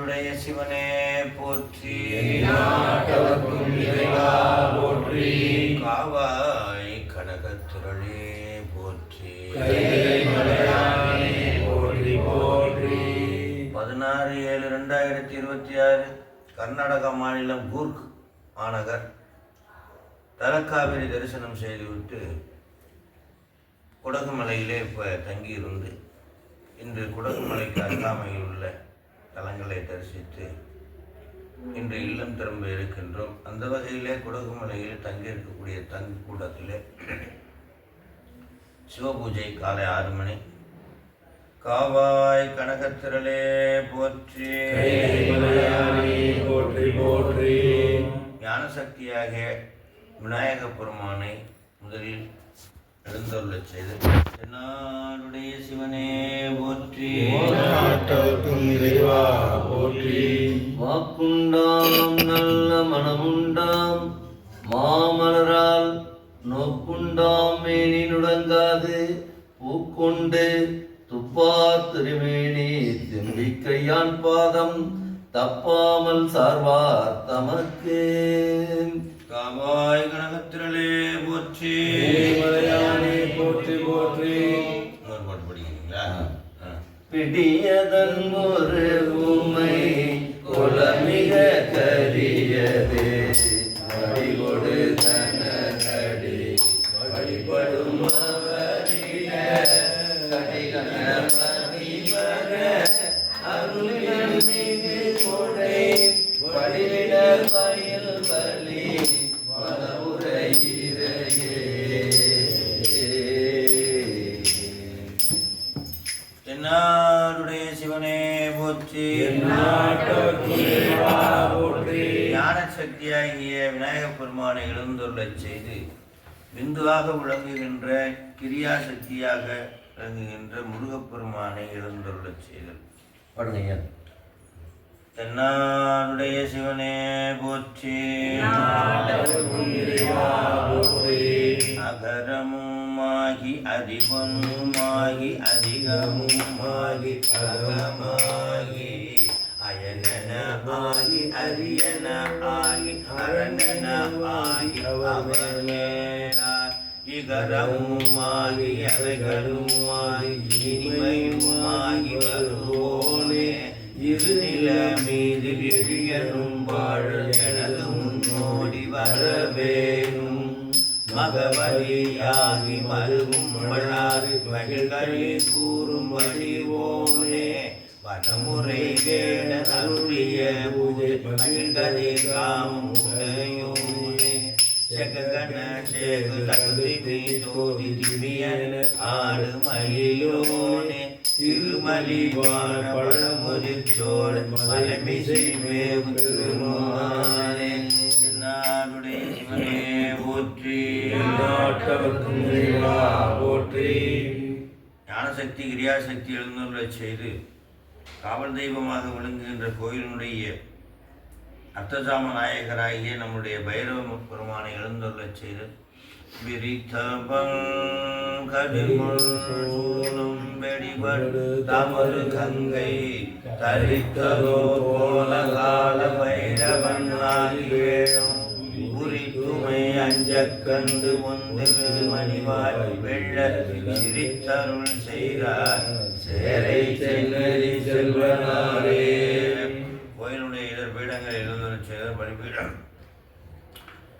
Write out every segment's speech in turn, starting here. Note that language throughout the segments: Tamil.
தென்னாடுடைய சிவனே போற்றி. போற்றி. காவாய் கனகத்திரளே போற்றி. போற்றி போற்றி. 16/7/2026 கர்நாடக மாநிலம் கூர்க் மாநகர் தலக்காவிரி தரிசனம் செய்துவிட்டு குடகுமலையிலே இப்போ தங்கியிருந்து இன்று குடகுமலைக்கு அருகாமையில் உள்ள தலங்களை தரிசித்து இன்று இல்லம் திரும்ப இருக்கின்றோம். அந்த வகையிலே குடகுமலையில் தங்கியிருக்கக்கூடிய தங்கக்கூடத்திலே சிவபூஜை காலை 6 மணி. காவாய் கனகத்திரளே போற்றி. போற்றி போற்றி. ஞான சக்தியாகிய விநாயக பெருமானை முதலில் எழுந்தருளச் செய்து தென்னாடுடைய சிவனே போற்றி. போற்றி. வாக்குண்டாம் நல்ல மனமுண்டாம் மாமலரால் நோக்குண்டாம் மேனி நுடங்காது பூக்கொண்டு துப்பா திருமேனி திம்பிக்கையான் பாதம் தப்பாமல் சார்வார் தமக்கு. காவாய் கனகத்திரளே போற்றி. போற்றி போற்றி. இன்னொரு பாட்டு படிக்கிறீங்களா? பிடியதன் ஒரு உமை குலமிக கரியது வழிகொடு தனடி வழிபடும் அவரிட பதிவர அருள்மிகு கொடை வழிவிட பயில் பலி வளவுரையிறையே. தென்னாடுடைய சிவனே போற்றி. ஞான சக்தியாகிய விநாயக பெருமானை எழுந்துள்ளச் செய்து பிந்துவாக விளங்குகின்ற கிரியா சக்தியாக விளங்குகின்ற முருகப்பெருமானை எழுந்துள்ளச் செய்தல். பாடுங்க. தென்னாடுடைய சிவனே போற்றி. அகரமுமாகி அதிபனுமாகி அதிகமுமாகி அகமாகி அயனன ஆகி அரியன ஆகி அரணன ஆகி அவனேனார் இகரமுமாகி அவைகளுமாகி இனிமையுமாகி வருவோனே இருநில மீது இழியனும் வாழ எனது முன்னோடி வரவேணும் மகவதியாகி மருகும் வளாறு மகிழ்களில் கூறும் வடிவோனே வனமுறை வேட அருளிய பூஜை மகிழ்கதை காமம் உடையோனே ஜெககண சேகு தகுதி தோதி திமியன ஆடு மயிலோனே திருமலி வாழ பழமுதிர்ச்சோழ மலைமிசை மேவு திருமானே. நாடுடைய சிவனே போற்றி. போற்றி. ஞானசக்தி கிரியாசக்தி எழுந்துள்ளச் செய்து காவல் தெய்வமாக விளங்குகின்ற கோயிலினுடைய அர்த்தசாம நாயகராகிய நம்முடைய பைரவ பெருமானை எழுந்துள்ளச் செய்து விரித்தபங்கதிமும் வெடிபடு தமறு கங்கை தரித்ததோ கோலகால பைரவன் வேணும் உரித்துமை அஞ்சக்கண்டு ஒன்று மணிவாய் வெள்ள சிரித்தருள் செய்தார் சேரை சென்னறி செல்வனாரே. கோயிலுடைய இடர் பீடங்கள் எழுந்துள்ள செய்தார் பலிபீடம்.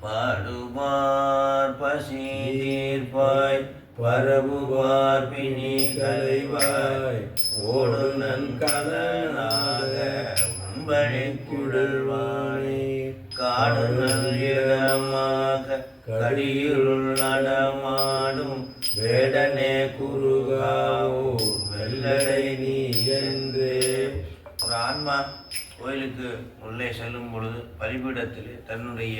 பாடுவார் பசி தீர்ப்பாய் பரவுவார் பிணி கலைவாய் ஓடு நன்கலனாக உம்பழி குழல்வானே காடு நல்லிடமாக கடியுள் நடமாடும் வேடனே குருகாவூர் வெள்ளடை நீ என்றே. ஒரு ஆன்மா கோயிலுக்கு உள்ளே செல்லும் பொழுது பலிபீடத்தில் தன்னுடைய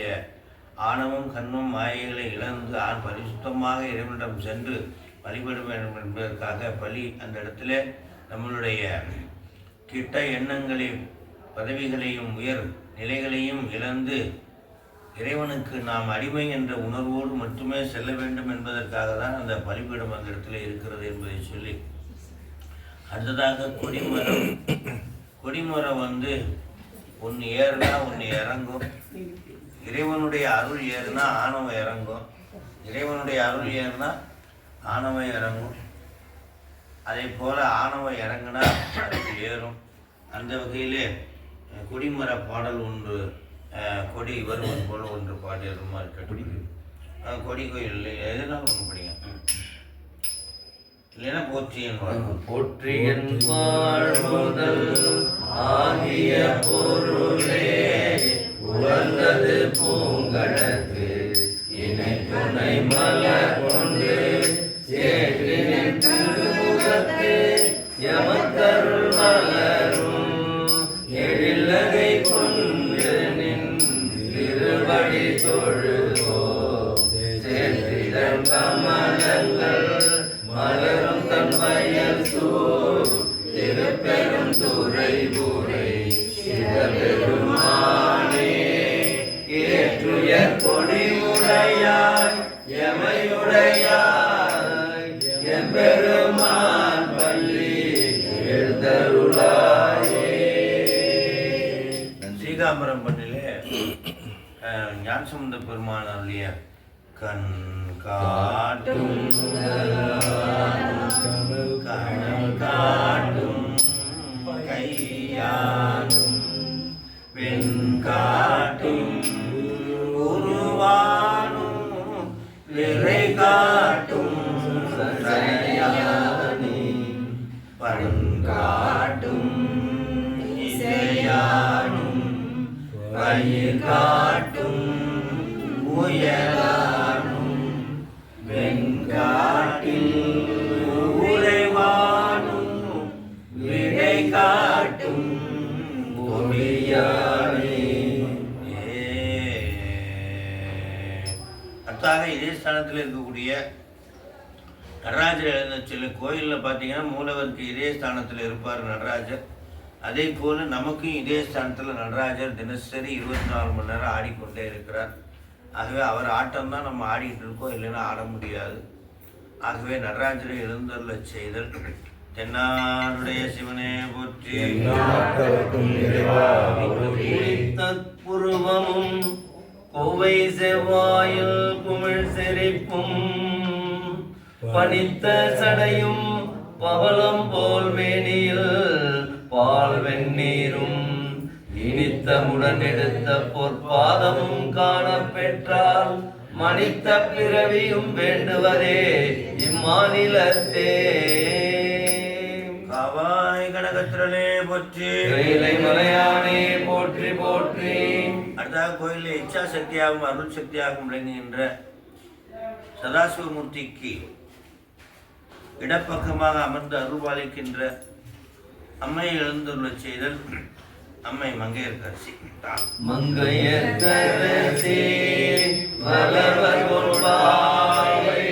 ஆணவம் கண்ணும் மாயைகளை இழந்து பரிசுத்தமாக இறைவனிடம் சென்று வழிபட வேண்டும் என்பதற்காக பலி அந்த இடத்துல நம்மளுடைய கிட்ட எண்ணங்களையும் பதவிகளையும் உயர் நிலைகளையும் இழந்து இறைவனுக்கு நாம் அடிமை என்ற உணர்வோடு மட்டுமே செல்ல வேண்டும் என்பதற்காக தான் அந்த பலிபீடம் அந்த இடத்துல இருக்கிறது என்பதை சொல்லி அடுத்ததாக கொடிமரம் கொடிமுறை வந்து ஒன்று ஏறுனா ஒன்று இறங்கும். இறைவனுடைய அருள் ஏறுனா ஆணவம் இறங்கும். இறைவனுடைய அருள் ஏறுனா ஆணவம் இறங்கும். அதே போல் ஆணவம் இறங்குனா அது ஏறும். அந்த வகையிலே கொடிமர பாடல் ஒன்று, கொடி வருவன் போல ஒன்று பாடியதுமா இருக்கட்டும். கொடி கோயில் எதுனாலும் ஒன்று படிங்க, இல்லைன்னா போற்றியன் வாழ்வு. போற்றியன் வாழ்முதல் ஆகிய பொருளே உணர்ந்தது பூங்கடத்து இணை துணை மலர் கொண்டு சேற்றினின் திருமுகத்து எமக்கருள் மலரும் எழிலகை கொண்டு நின் திருவடி தொழுதோ சேற்றிதழ் கமலங்கள் மலரும் தன்மையல் சூர் திருப்பெரும் துறை புரை சிவபெருமானே ஏற்றுயர் கொடியுடையாய் எமையுடையாய் எம்பெருமான் பள்ளி எழுந்தருளாயே. ஸ்ரீகாம்பரம் பண்ணிலே ஞானசம்பந்த பெருமான் அருளிய கண் காட்டும் கணல் காட்டும் கையாடும் பெண் காட்டும் உருவானும் விரை காட்டும் சரையானி பண் காட்டும் இசையானும் பயிர் காட்டும் உயரானும் வெண்காட்டில் உறைவானும் விடை காட்டும் கொடியானே. அத்தாக இதே ஸ்தானத்தில் இருக்கக்கூடிய நடராஜர் எழுந்த சில கோயிலில் பார்த்தீங்கன்னா மூலவருக்கு இதே ஸ்தானத்தில் இருப்பார் நடராஜர். அதே போல் நமக்கும் இதே ஸ்தானத்தில் நடராஜர் தினசரி 24 மணி நேரம் ஆடிக்கொண்டே இருக்கிறார். ஆகவே அவர் ஆட்டம் தான் நம்ம ஆடிட்டு இருக்கோம், இல்லைன்னா ஆட முடியாது. ஆகவே நடராஜரை எழுந்தருள செய்தல். தென்னாருடைய சிவனே போற்றி. தற்புருவமும் கோவை செவ்வாயில் குமிழ் செறிப்பும் பனித்த சடையும் பவளம் போல் மேனியில் பால் வெந்நீரும் இனித்தமுடன் எடுத்த பொற்பாதமும் காண பெற்றால் மனித்த பிறவியும் வேண்டுவதே இம்மாநிலத்தே. காவாய் கனகத்திரளே போற்றி. கைலை மலையானே போற்றி போற்றி. அடுத்தாக கோயிலில் இச்சா சக்தியாகவும் அருள் சக்தியாகவும் விளங்குகின்ற சதாசிவமூர்த்திக்கு இடப்பக்கமாக அமர்ந்து அருள்பாலிக்கின்ற அம்மை எழுந்துள்ள செய்தல். அம்மை மங்கையர்கரசி. மங்கையர்கரசி வளவர் கொள்வாயே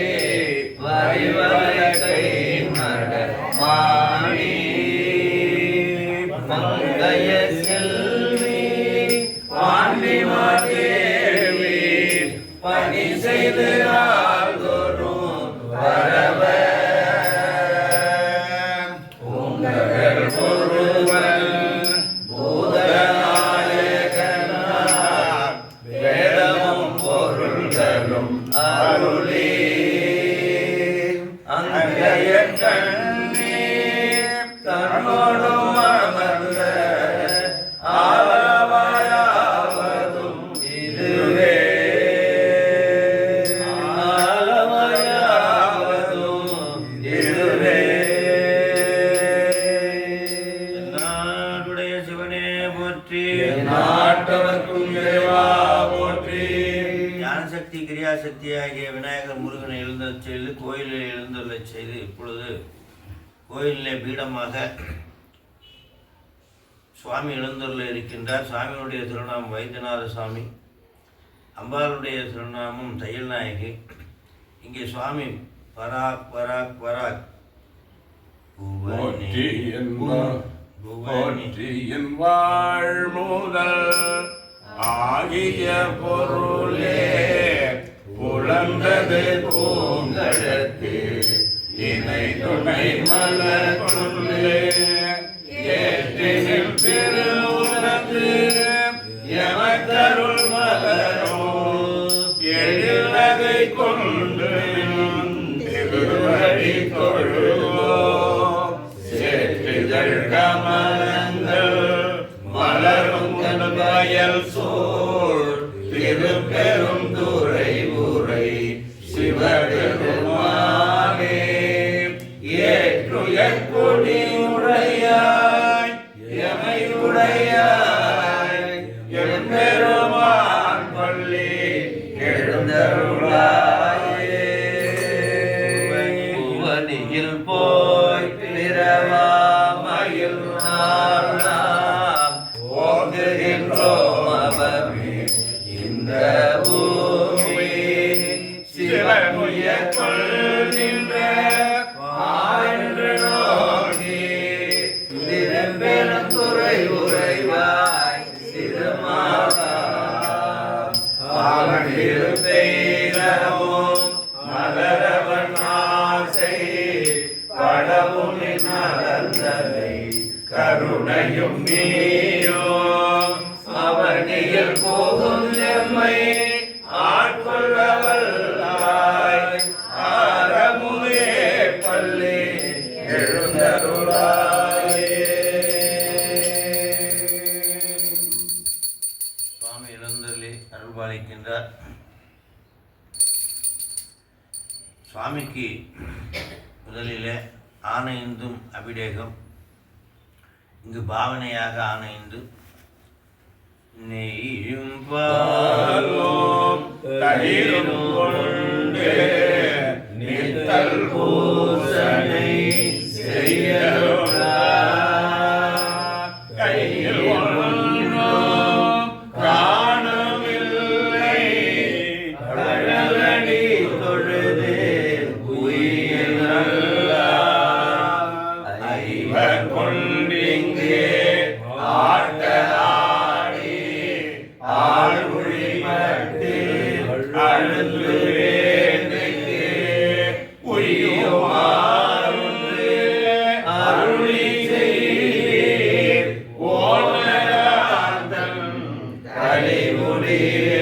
வரிவரை கை மட மாணி மங்கைய செல்வி பாண்டி மாதேவி பணி செய்து ஆள்தோறும் வரவ உங்கள் ஒருவன் வேதமும் பொருள்களும் அருளே அங்கைய கண்ணே தன்னோடும் அமர்ந்த ஆலவாயாவதும் இதுவே ஆலவாயாவதும் இதுவே. நாடுடைய சிவனே போற்றி. நாட்டவர்க்கும் இறைவா போற்றி. ஞானசக்தி கிரியாசக்தி ஆகிய விநாயகர் முருகனை எழுந்தருளச் செய்து கோயிலில் எழுந்தருளச் செய்து இப்பொழுது கோயிலிலே பீடமாக சுவாமி எழுந்தருள இருக்கின்றார். சுவாமியுடைய திருநாமம் வைத்தியநாத சுவாமி, அம்பாளுடைய திருநாமம் தையல் நாயகி. இங்கே சுவாமி பராக் பராக் பராக் போற்றியின் வாழ்முதல் ஆகிய பொருளே புலந்தது பூங்கடத்து இணை துணை மலர் கொண்டு ஏற்றினில் எமக்கருள் மலரோ எழிலகை கொண்டு திருவடி தொழுவோம். சேற்றிதழ் கமலங்கள் மலரும் வயல் சூழ் திருப்பெரும் துறை உரை சிவபெருமானே. ஏற்றுயர் கொடி உடையாய் எமையுடையாய் எம்பெருமான் பள்ளி எழுந்தருளாயே. புவனியில் போய் பிறவாமையில் நாம் ஓங்குகின்றோம் அவமே இந்த பூமி. சிவனுய கொள்கின்ற ஆய்ந்து நோக்கி திருப்பெருந்துறை உறைவாய் திருமாலாம் அவனிருப்பெய்தவும் மலரவன் ஆசை படவும் நலந்ததை கருணையும் நீயோ. அவனியில் போகும் எம்மை ஆட்கொள்ளவல்லாய் ஆரமுதே பள்ளி எழுந்தருளாயே. சுவாமி எழுந்தருளி அருள்பாலிக்கின்றார். சுவாமிக்கு முதலிலே ஆணைந்தும் அபிடேகம், இங்கு பாவனையாக ஆணைந்து நெய்யும் பாலும் தயிரும் கொண்டு நித்தல் பூசனை செய்யருளாய். கையில் ஒன்றும் காணவில்லை கடலடி தொழுது உயிர் நல்லார். ஐவர் கொண்டிங்கே ஆட்ட ஆடி ஆழ்மொழி மட்டு அழுந்து வேண்டுக்கு உய்யுமாறு அருளி செய்தீர் ஓனராந்தன் கலிமுடியே.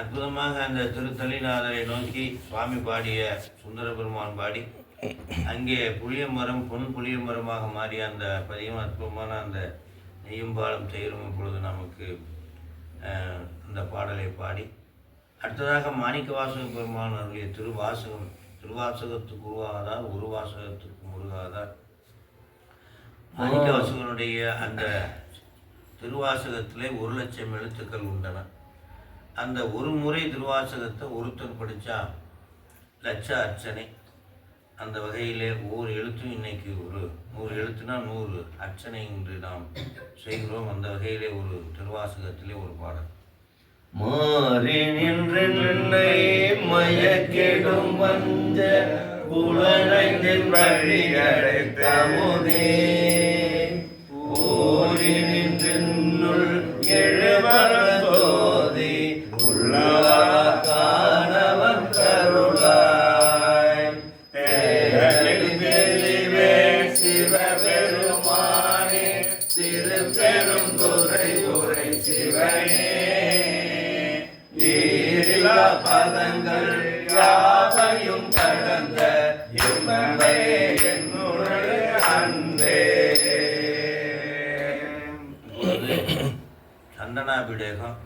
அற்புதமாக அந்த திருத்தலிநாதரை நோக்கி சுவாமி பாடிய சுந்தர பெருமான் பாடி, அங்கே புளிய மரம் பொன் புளிய மரமாக மாறிய அந்த பதியம் அற்புதமான அந்த நெய்யும் பாலம் தயிரும் இப்பொழுது நமக்கு அந்த பாடலை பாடி, அடுத்ததாக மாணிக்க வாசக பெருமான் அருளிய திருவாசகம், திருவாசகத்துக்கு உருவாகாதால் ஒரு வாசகத்துக்கு முருகாதால். மாணிக்க வாசகனுடைய அந்த திருவாசகத்திலே 1,00,000 எழுத்துக்கள் உண்டன. அந்த ஒரு முறை திருவாசகத்தை ஒருத்தர் படித்தா லட்ச அர்ச்சனை. அந்த வகையிலே ஒவ்வொரு எழுத்தும் இன்னைக்கு ஒரு 100 எழுத்துனா 100 அர்ச்சனை என்று நாம் செய்கிறோம். அந்த வகையிலே ஒரு திருவாசகத்திலே ஒரு பாடல். மாறி நின்று நின்னை மயக்கிடும் வஞ்ச புலனைந்தின் வழியடைத்த முதே ஊறி நின்றுள் எழுவரந்தோதி உள்ளவா காணவன் கருளாய். தெளிவே சிவபெருமானே திருப்பெரும் துறை உரை சிவனே. ஈரிலா பதங்கள் யாவையும் கடந்த இன்பமே என்னுடைய அன்பே. சந்தனாபிடேகம்,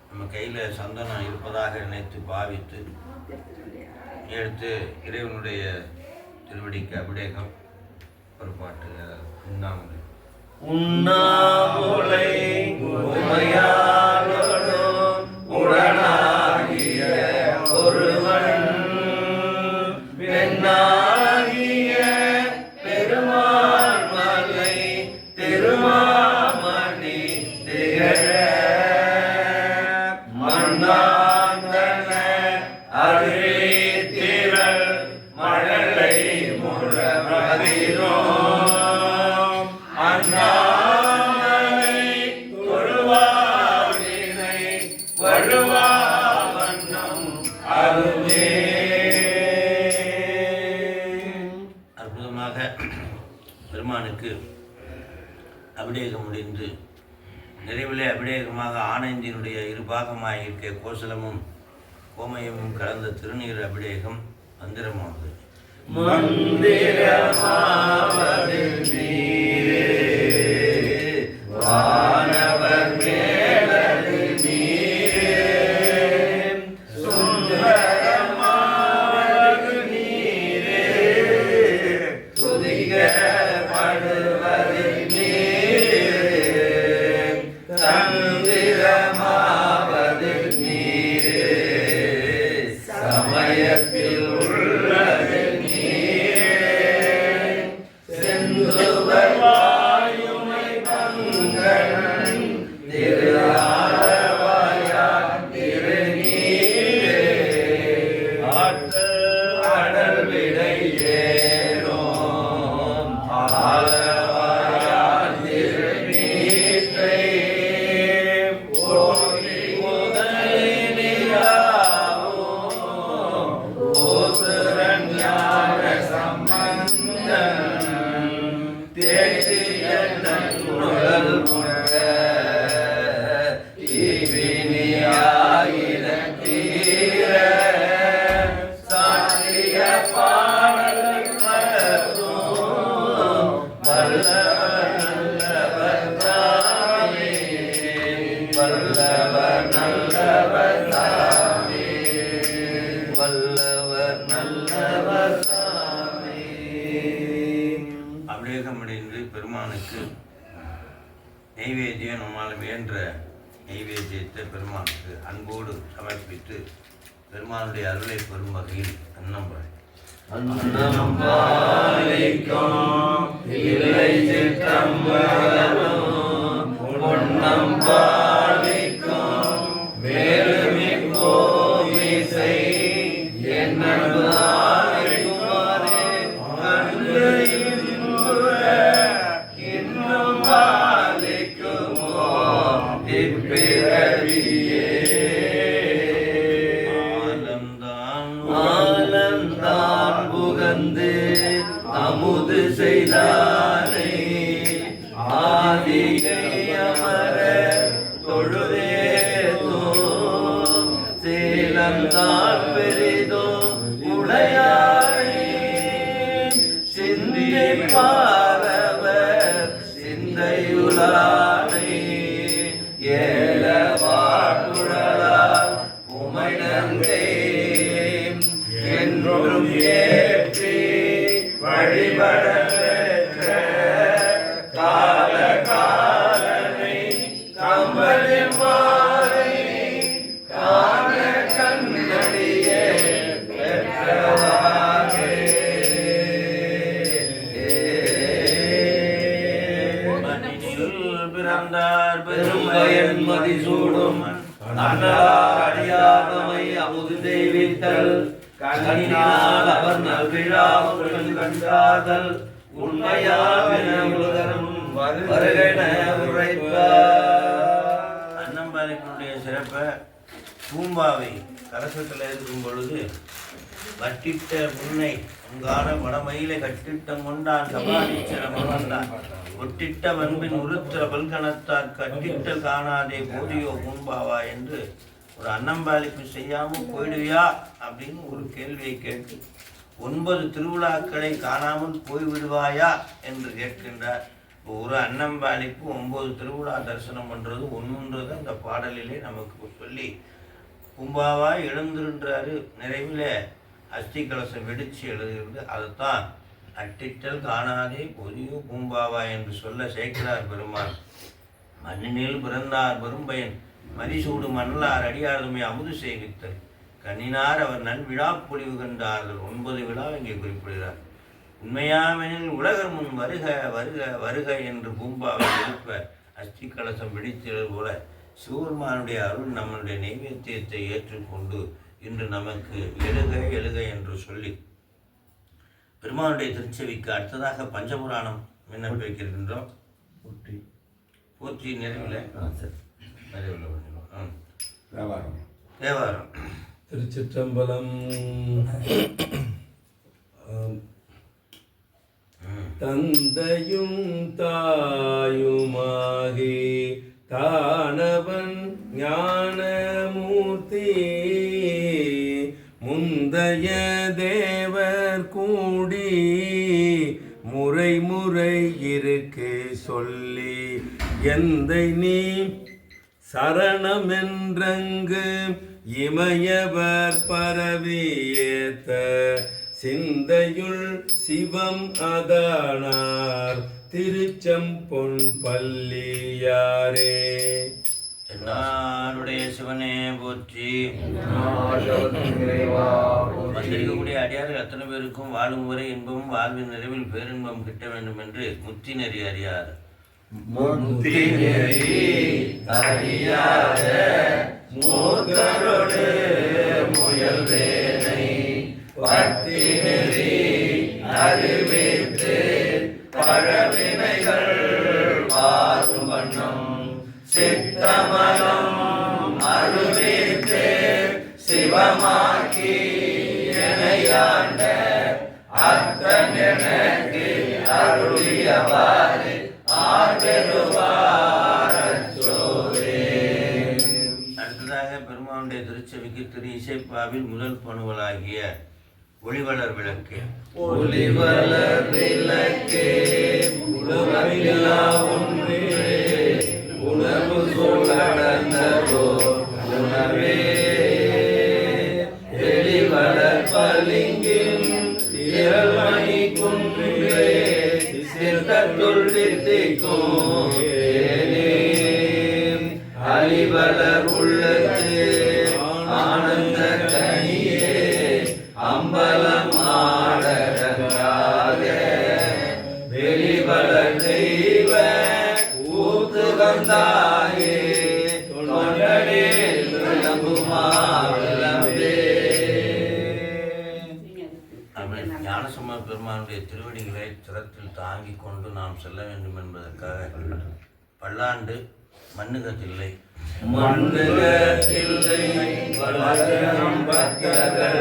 நம்ம கையில் சந்தனம் இருப்பதாக நினைத்து பாவித்து எடுத்து இறைவனுடைய திருவடிக்கு அபிடேகம் ஒரு பாட்டு. உண்ணாமுலை உண்ணாமுலை உமையாளோடும் உடனாகிய ஒருவன் பெண்ணாகிய பெருமாள் மலை திருமாமணி திகழ மண்ணாந்தன அழித்திரள் மழலை முழமதிரோம் அண்ணாமலை தொழுவார் அபிடேகம் முடிந்து நிறைவிலே அபிடேகமாக ஆனந்தியினுடைய இரு பாகமாக இருக்க கோசலமும் கோமயமும் கலந்த திருநீர் அபிடேகம் மந்திரமானது. மந்திரமாவது நீரே, வானவர் மேலது நீரே, சுந்தரமாவது நீரே, துதிக்கப்படுவது நீரே, தந்திரமாவது நீரே, சமயத்தில் உள்ளது வாயுமை பங்கன் திருவாரவாயான் திருநீரே, ஆடல் விடை ஏறும் ஆலவாயான் திருநீற்றை, முதலியாவும் ஓசுரன் ஞான சம்பந்தன் உடல் முழ தீவினியாயிர தீர சாத்திய பாடல் மறந்தும் வல்லவர் நல்லவர் தாமே, வல்லவர் நல்லவர் தாமே, வல்லவர் நல்லவர் தாமே. அபிடேகமடைந்து பெருமானுக்கு நெய்வேத்தியம் நம்மால் முயன்ற நெய்வேத்தியத்தை பெருமானுக்கு அன்போடு சமர்ப்பித்து பெருமானுடைய அருளை பெறும் வகையில் அன்னம்பாள். அன்னம் பாலிக்கும் இல்லை சிற்றம்பலம், பொன்னம் பாலிக்கும் மேலுமிப்போம் இசை என்னும் ஆரைக்குமாரே, அன்று இன்புற இன்னும் பாலிக்குமோ இப்பிறவியே. ஆலந்தான் புகந்து அமுது செய்தானை, ஆதியை அமர தொழுதேத்தும் சீலந்தான் பெரிதோ உடையாரை, சிந்திப்பாரவர் சிந்தையுளானை, ஏலவாழ்குழலால் உமைநங்கை என்றும் ஏற்றி வழிபட பெற்ற கால காலனை கம்பளின் மாலை காண கண்ணடியே பெற்றவாறே. பிறந்தார் பெரும்பயன் மதிசூடும் அடியாதமை அமுது செய்வித்தல், கண்ணினால் அவர் நல்விழாவுடன் கண்டாதல், உண்மையாவினும் வருகென உரைப்பார். அன்னம்பாலினுடைய சிறப்பை பூம்பாவை கலசத்தில் இருக்கும் பொழுது கட்டிட்ட முன்னை உங்கான வடமயிலை கட்டிட்டம் கொண்டான் சபாதீச்சர மகந்தான், ஒட்டிட்ட வன்பின் உருத்திர பல்கணத்தார் கட்டிட்ட காணாதே போதியோ பூம்பாவா என்று ஒரு அன்னம்பாலிப்பு செய்யாமல் போயிடுவியா அப்படின்னு ஒரு கேள்வியை கேட்டு 9 திருவிழாக்களை காணாமல் போய்விடுவாயா என்று கேட்கின்றார். ஒரு அன்னம்பாலிப்பு 9 திருவிழா தரிசனம் பண்ணுறது ஒன்றுன்றது அந்த பாடலிலே நமக்கு சொல்லி பூம்பாவாய் எழுந்திருன்றாரு. நிறைவில் அஸ்தி கலசம் வெடித்து எழுதுகிறது. அதைத்தான் அட்டிட்டல் காணாதே பொதியோ பூம்பாவா என்று சொல்ல சேர்க்கிறார் பெருமாள். மண்ணினில் பிறந்தார் பெரும்பயன் மதிசூடு மன்னலார் அடியாருமே அமுது சேவித்தல், கண்ணினார் அவர் நல்விழா பொழிவு கண்டார்கள். 9 விழா இங்கே குறிப்பிடுகிறார். உண்மையாமெனில் உலகர் முன் வருக வருக வருக என்று பூம்பாவை எழுப்ப அஸ்தி கலசம் வெடித்தது போல சிவபெருமானுடைய அருள் நம்முடைய நைவேத்தியத்தை ஏற்றுக்கொண்டு இன்று நமக்கு எழுக எழுக என்று சொல்லி பெருமானுடைய திருச்செவிக்கு அடுத்ததாக பஞ்சபுராணம் விண்ணப்பிக்கின்றோம். போற்றி நிறைவில் தேவாரம். திருச்சிற்றம்பலம். தந்தையும் தாயுமாகி தானவன் ஞானமூர்த்தி முந்தைய தேவர் கூடி முறை முறை இருக்கு சொல்லி எந்தை நீ சரணமென்றங்கு இமயவர் பரவியேத்த சிந்தையுள் சிவம் அதானார் திருச்செம்பொன் பள்ளியாரே. என்னாருடைய சிவனே போற்றி. வந்திருக்கக்கூடிய அடியார்கள் அத்தனை பேருக்கும் வாழும் வரை இன்பமும் வாழ்வின் நிறைவில் பேரின்பம் கிட்ட வேண்டும் என்று முத்தி நெறி அறியார். முத்தி நெறி அறியாத மூத்தரோடு முயல்வேனை பக்தி நெறி அறிவித்து பழவினைகள் பாரும் வண்ணம் சித்தமனம் அருவித்து சிவமாக்கி எனையாண்ட அத்தன் எனக்கு அருளியவாறு அடுத்ததாக பெருமானுடைய திருச்செவிக்கு திரு இசைப்பாவில் முதல் பணுவலாகிய ஒளிவளர் விளக்கு. ஒளிவளர் விளக்கே உணவில்லா ஒன்றே உணர்வு சூழந்ததோ உணவே வெளிவளர் பளிங்கின் திரள்மணி குன்றே சித்தத்துள் தித்திக்கும் அலிவளர் உள்ளத்து ஆனந்த கனியே அம்பலம் ஆடரங்காக வெளிவளர் தெய்வ ஊத்து வந்தாயே தொண்டனே விளம்புமாவிளம்பே. ஞானசம்பந்த பெருமானுடைய திருவடிகளை திறத்தில் தாங்கிக் கொண்டு நாம் செல்ல வேண்டும் என்பதற்காக பல்லாண்டு மண்ணுகத்தில்லை மண்ணுகத்தில்லை வளரும் பக்தர்கள்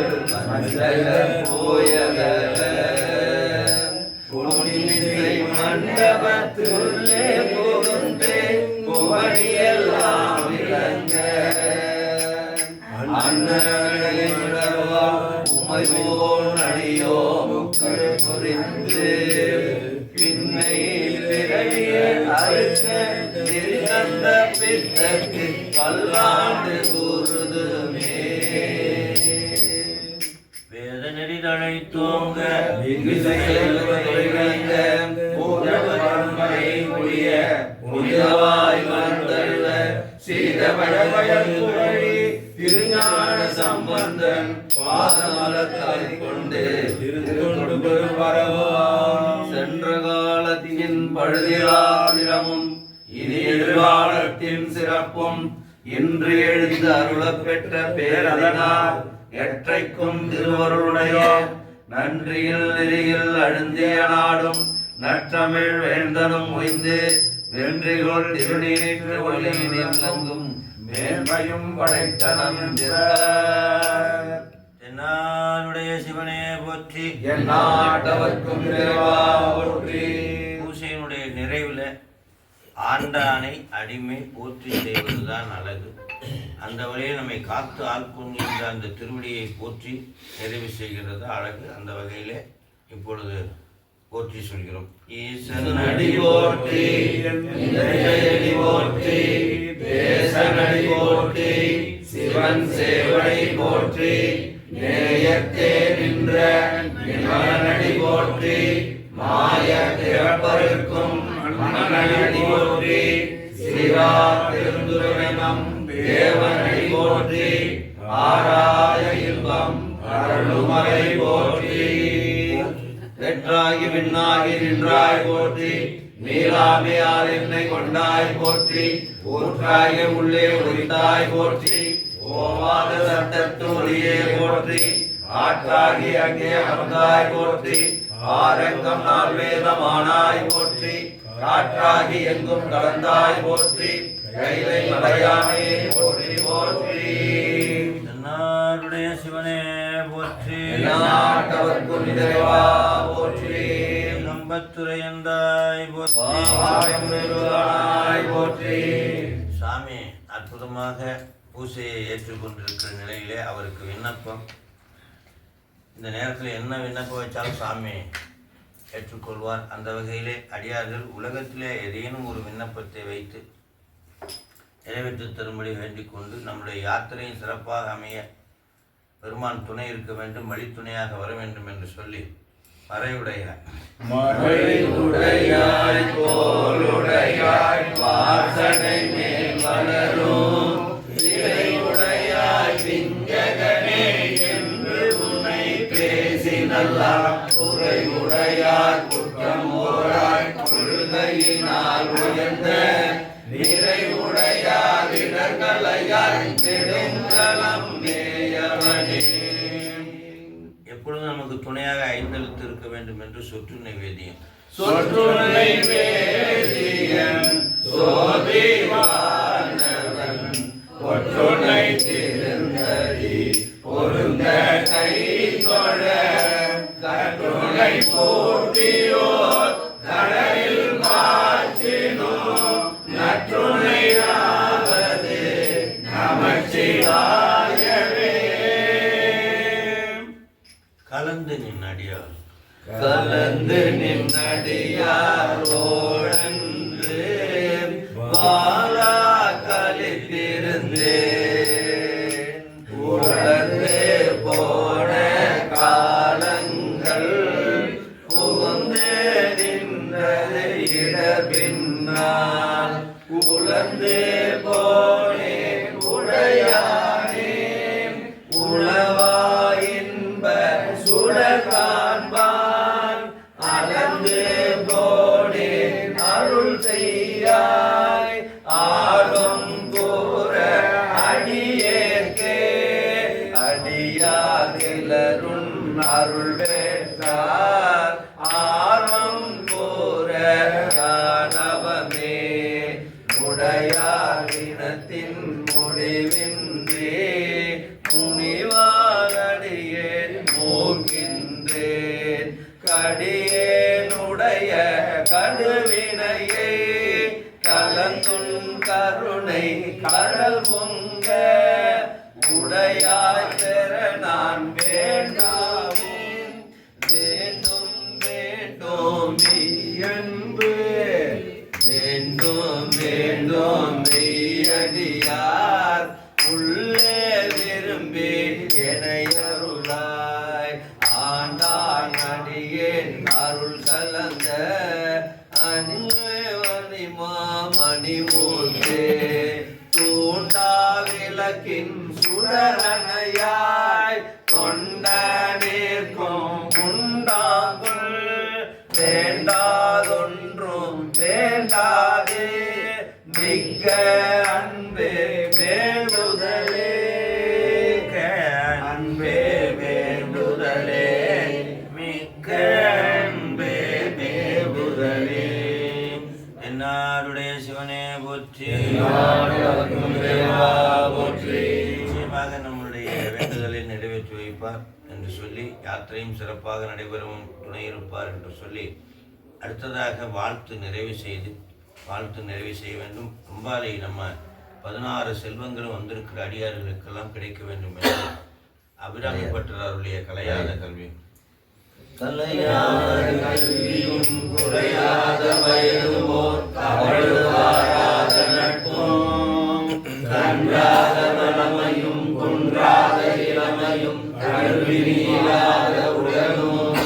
போயகலை மண்டபத்துள்ளே புகுந்தே புவனியெல்லாம் விளங்க அண்ணனை உமை போல் அடியோ முக்கள் புரிந்து பின்னை பிறவிய அறுக்க திருநந்த பித்தக்கு பல்லாண்டு கூறுதுமே. வேத நெறிதழை தோங்க இங்கு செயல்படுகின்ற பூதவன்மை முடிய புனிதவாய் வந்தல்ல சீதவழவழல் புகழி திருஞான சம்பந்தன் பாதமலத்தை கொண்டு திருத்தொண்டு பெரும்பரவான் சென்ற காலத்தின் பழுதிலாவிடமும் இனி எதிர்காலத்தின் சிறப்பும் இன்று எழுந்து அருளப் பெற்ற பேரதனால் எற்றைக்கும் திருவருளுடைய நன்றியில் நெறியில் அழுந்திய நாடும் நற்றமிழ் வேந்தனும் உய்ந்து வென்றிகொள் திருநீற்று ஒளியிலும் மேன்மையும் படைத்தனம் தென்னாடுடைய சிவனே போற்றி. என் நாட்டவர்க்கும் இறைவா போற்றி. பூசையினுடைய நிறைவில் ஆண்டானை அடிமை போற்றி செய்வதுதான் அழகு. அந்த வகையில் நம்மை காத்து ஆட்கொள்கின்ற அந்த திருவடியை போற்றி நிறைவு செய்கிறது அழகு. அந்த வகையிலே இப்பொழுது போற்றி சொல்கிறோம். ஈசனடி போற்றி இறையடி போற்றி தேசனடி போற்றி சிவன் சேவடி போற்றி நேயத்தே நின்ற நிமலனடி போற்றி மாய திறப்பருக்கும் மன்னனடி போற்றி சிவா திருந்துரைனம் தேவனடி போற்றி ஆராய இன்பம் அருளுமலை போற்றி வெற்றாகி விண்ணாகி நின்றாய் போற்றி நீலாமையால் என்னை கொண்டாய் போற்றி ஊற்றாய உள்ளே உரித்தாய் போற்றி ஓவாத சத்தத்து ஒளியே போற்றி ஆற்றாகி அங்கே அமர்ந்தாய் போற்றி ஆரங்கம் நாள் வேதமானாய் போற்றி காற்றாகி எங்கும் கலந்தாய் போற்றி கைலை மலையானே போற்றி போற்றி. தென்னாடுடைய சிவனே போற்றி. நாட்டவர்க்கும் இறைவா போற்றி. இன்பத்துறையந்தாய் போற்றி. போற்றி. சாமி அற்புதமாக பூசையை ஏற்றுக்கொண்டிருக்கிற நிலையிலே அவருக்கு விண்ணப்பம். இந்த நேரத்தில் என்ன விண்ணப்பம் வச்சாலும் சாமி ஏற்றுக்கொள்வார். அந்த வகையிலே அடியார்கள் உலகத்திலே ஏதேனும் ஒரு விண்ணப்பத்தை வைத்து நிறைவேற்றி தரும்படி வேண்டிக் கொண்டு நம்முடைய யாத்திரையும் சிறப்பாக அமைய பெருமான் துணை இருக்க வேண்டும், வழித்துணையாக வர வேண்டும் என்று சொல்லி மறையுடையாய் போலுடையாய் வாசனை மேல் வளரும் விஞ்சகனே என்று உன்னை பேசி நல்லா குறைவுடையார் குற்றம் ஓராய் கொள்கையினால் உயர்ந்த நிறைவுடையார் இடர்களையார் நெடுங்கலம் மேயவனே. எப்பொழுதும் நமக்கு துணையாக ஐந்தெழுத்து இருக்க வேண்டும் என்று சொற்று நைவேத்தியம். சொற்றுனை வேதியன் சோதிவானவன் ஒற்றுனை திருந்தடி பொருந்த கை தொழ கற்றுனை போட்டியோர் கடலில் மாற்றினோ நற்றுணையாவது நமச்சிவாயவே. கலந்து நின் அடியார் கலந்து நின்னடியார் ஓடன்று வாழா கலித்திருந்தேன் உணர்ந்து போன காலங்கள் புகுந்து நின்றது இடபின்னால் உலர்ந்து போனேன் உடையானே உளவாயின்ப சுடகாண்பான் அலந்து போனேன் அருள் செய்யாய் ஆடும் கூற அடியேற்கே அடியாகிலருண் அருள் பெற்றார் ஆர்வம் கூற காணவமே உடையாரினத்தின் முடிவின்றி முனிவாரடியேன் மூக்கின்றேன் கடியேனுடைய கடுவினையே கலந்துன் கருணை கடல் பொங்க உடையாய் பெற நான் வேண்டாவேன் வேண்டும் வேண்டும் மெய்யன்பு வேண்டும் வேண்டும் மெய்யடியார் உள்ளே விரும்பி எனையருளாய் ஆண்டான் அடியேன் அருள் கலந்த அணிவணிமா மணிமூர்த்தே தூண்டா விளக்கின் சுடரணையாய் கொண்ட நீர்க்கும் உண்டாங்குள் வேண்டாதொன்றும் வேண்டாதே மிக்க அன்பே வேண்டுதலே அன்பே வேண்டுதலே மிக்க அன்பே வேண்டுதலே. என்னாருடைய சிவனே போற்றி, நிச்சயமாக நம்முடைய வேண்டுதலை நிறைவேற்றி வைப்பார் என்று சொல்லி யாத்திரையும் சிறப்பாக நடைபெறவும் துணை இருப்பார் என்று சொல்லி அடுத்ததாக வாழ்த்து நிறைவு செய்ய வேண்டும். அம்பாலை நம்ம 16 செல்வங்களும் வந்திருக்கிற அடியார்களுக்கெல்லாம் கிடைக்க வேண்டும் என்று அபிராமி பட்டருடைய கலையாத கல்வி கல்வியும் குறையாத வயதுமோர் கவழுவாராத நட்பும் கன்றாத மனமையும் குன்றாத இளமையும் கல்வி நீளாத உடலும்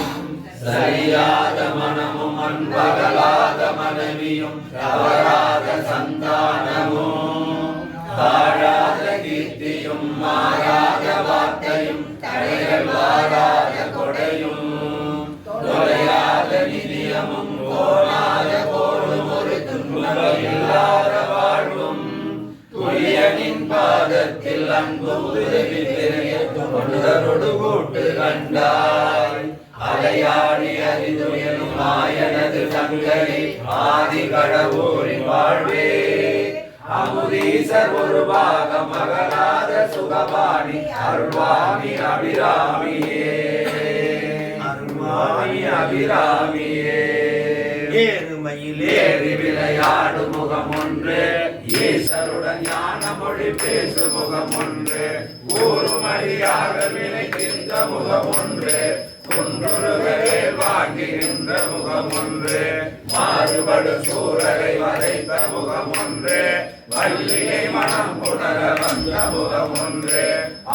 சரியாத மனமும் அன்பகலாத மனைவியும் தவறாத சந்தானமும் தாழாத கீர்த்தியும் மாறாத வார்த்தையும் தடைகள் வாராத கொடையும் தொலையாத நிதியமும் கோணாத கோடும் ஒரு துன்பமில்லாத வாழ்வும் துயனின் பாதத்தில் அன்பு உதவி பெரிய தொண்டரோடு கூட்டு கண்டாய் அலையாடி அறிதுயனும் ஆயனது தங்கை ஆதி கடவுளின் வாழ்வே அமுதீசர் ஒரு பாகம் மகளாத சுகபாணி அருள்வாமி அபிராமியே அருள்வாமி அபிராமியே. ஏறுமையிலே ஏறி விளையாடு முகம் ஒன்று ஈசருடன் ஞான மொழி பேசு முகம் ஒன்று ஊருமறியாக விளைக்கின்ற முகம் ஒன்று குன்றுருகவே வாங்குகின்ற முகம் ஒன்று மாறுபடு சூரரை வரைத்த முகம் ஒன்று வள்ளியை மனம் புணர வந்த முகம் ஒன்று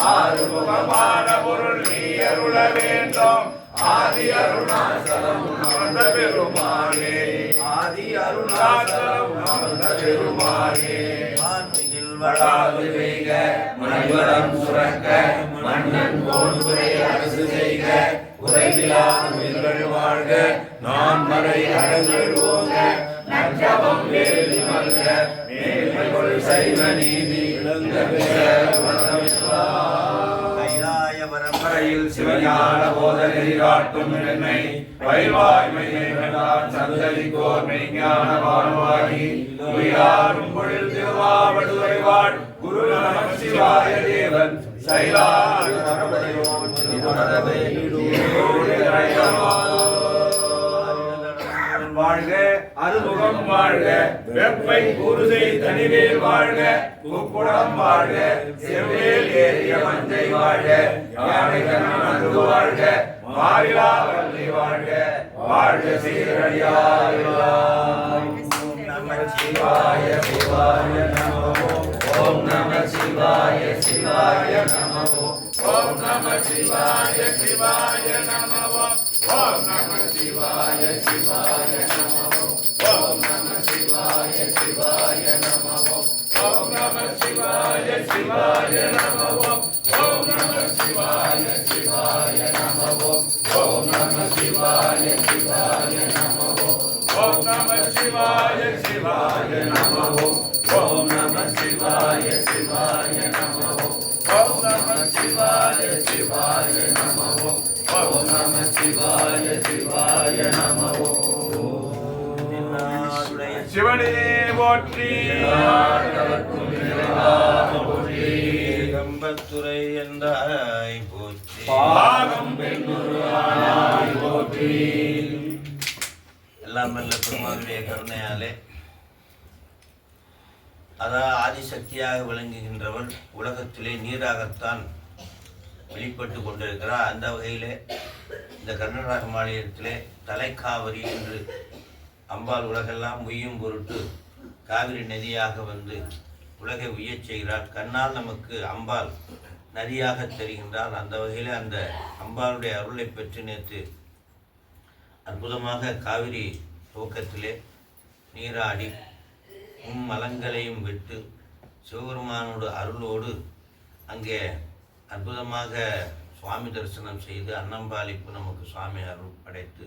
ஆறு முகமான பொருள் நீ அருள வேண்டும் ஆதி அருணாசலம் அமர்ந்த பெருமானே ஆதி அருணாசலம் அமர்ந்த பெருமானே வான்மிகில் வளாது செய்க மணிவரம் சுரக்க மன்னன் போன்துறை அரசு செய்க உரைவிலா உயிர்கள் வாழ்க நான் மறை அடங்கள் போக நற்றவம் வேலி மல்க மேன்மை கொள் சைவ நீதி விளங்க பரம்பரையில் சிவஞான போதனை காட்டும் என்னை பயில்வாய்மை சந்ததிக்கோர் மெய்ஞான வாழ்வாகி உயிராரும் பொழில் திருவாவடுதுறை வாழ் குரு நம சிவாய தேவன் சைலாறு வாழ்க அருமுகம் வாழ்க வெப்பை குருதை தனிவேல் வாழ்க குக்குடம் வாழ்க செவ்வேல் ஏறிய மஞ்சை வாழ்க யானை கண்ணன் வாழ்க மாறிலா வள்ளி வாழ்க வாழ்க சீரடியார் சிவாய சிவாய நமோ ஓம் நம சிவாய சிவாய நமோ ஓம் நம சிவாய சிவாய நமோ ஓம் நம சிவாய சிவாய நமோ ஓம் நம சிவாய சிவாய நமோ ஓம் நம சிவாய சிவாய நமோ ஓம் நம சிவாய சிவாய நமோ ஓம் நம சிவாய சிவாய நமோ ஓம் நம சிவாய சிவாய நமோ ஓம் நம சிவாய சிவாய நமோ ஓம் நம சிவாய சிவாய நமோ ஓம் நம சிவாய சிவாய நமோ சிவனே போற்றி கம்பத்துறை என்றாய் போற்றி பாகம் பெண்ணுருவானாய் போற்றி எல்லாம் வல்ல பெருமாளுடைய கருணையாலே அதான் ஆதிசக்தியாக விளங்குகின்றவள் உலகத்திலே நீராகத்தான் வெளிப்பட்டு கொண்டிருக்கிறார். அந்த வகையிலே இந்த கர்நாடக மாநிலத்திலே தலைக்காவிரி என்று அம்பாள் உலகெல்லாம் உய்யும் பொருட்டு காவிரி நதியாக வந்து உலகை உய்யச் செய்கிறார். கண்ணால் நமக்கு அம்பாள் நதியாக தெரிகின்றார். அந்த வகையில் அந்த அம்பாளுடைய அருளை பெற்று நேற்று அற்புதமாக காவிரி துவக்கத்திலே நீராடி மலங்களையும் விட்டு சிவபெருமானோடு அருளோடு அங்கே அற்புதமாக சுவாமி தரிசனம் செய்து அன்னம்பாளிப்பு நமக்கு சுவாமி அருள் படைத்து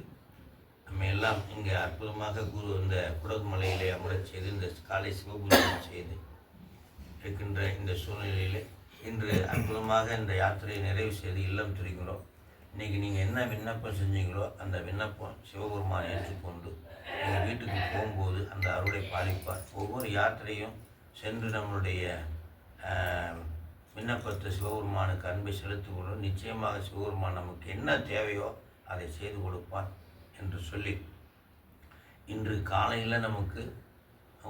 நம்ம எல்லாம் இங்கே அற்புதமாக குரு இந்த குடகுமலையிலே அமரச் செய்து இந்த காலை சிவபூஜனம் செய்து இருக்கின்ற இந்த சூழ்நிலையிலே இன்று அற்புதமாக இந்த யாத்திரையை நிறைவு செய்து இல்லம் திருக்கிறோம். இன்றைக்கி நீங்கள் என்ன விண்ணப்பம் செஞ்சீங்களோ அந்த விண்ணப்பம் சிவபெருமான் ஏற்றுக்கொண்டு நீங்கள் வீட்டுக்கு போகும்போது அந்த அருளை பாலிப்பார். ஒவ்வொரு யாத்திரையும் சென்று நம்மளுடைய விண்ணப்பத்தை சிவபெருமானுக்கு அன்பை செலுத்துகிறோம். நிச்சயமாக சிவபெருமான் நமக்கு என்ன தேவையோ அதை செய்து கொடுப்பான் என்று சொல்லி இன்று காலையில் நமக்கு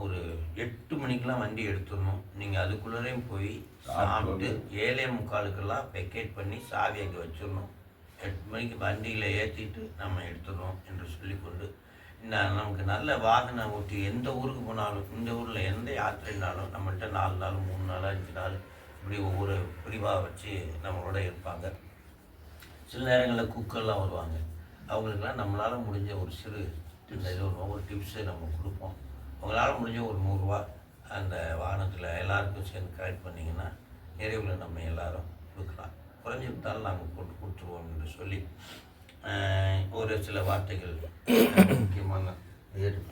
ஒரு 8 மணிக்கெலாம் வண்டி எடுத்துடணும். நீங்கள் அதுக்குள்ளேயும் போய் சாப்பிட்டு 7:45 வெக்கேட் பண்ணி சாவி அங்கே வச்சிடணும். 8 மணிக்கு வண்டியில் ஏற்றிட்டு நம்ம எடுத்துடணும் என்று சொல்லிக்கொண்டு நமக்கு நல்ல வாகனம் ஓட்டி எந்த ஊருக்கு போனாலும் இந்த ஊரில் எந்த யாத்திரைனாலும் நம்மள்கிட்ட 4 நாள் 3 நாள் 5 நாள் இப்படி ஒவ்வொரு பிரிவாக வச்சு நம்மளோட இருப்பாங்க. சில நேரங்களில் குக்கெல்லாம் வருவாங்க. அவங்களுக்கெல்லாம் நம்மளால் முடிஞ்ச ஒரு சிறு இந்த இது ஒரு டிப்ஸு நம்ம கொடுப்போம். உங்களால் முடிஞ்ச ஒரு 100 ரூபா அந்த வாகனத்தில் எல்லாருக்கும் சேர்ந்து கலெக்ட் பண்ணிங்கன்னா நிறைவில் நம்ம எல்லாரும் கொடுக்கலாம். குறைஞ்சி விட்டாலும் நாங்கள் போட்டு கொடுத்துருவோம் என்று சொல்லி ஒரு சில வார்த்தைகள் முக்கியமான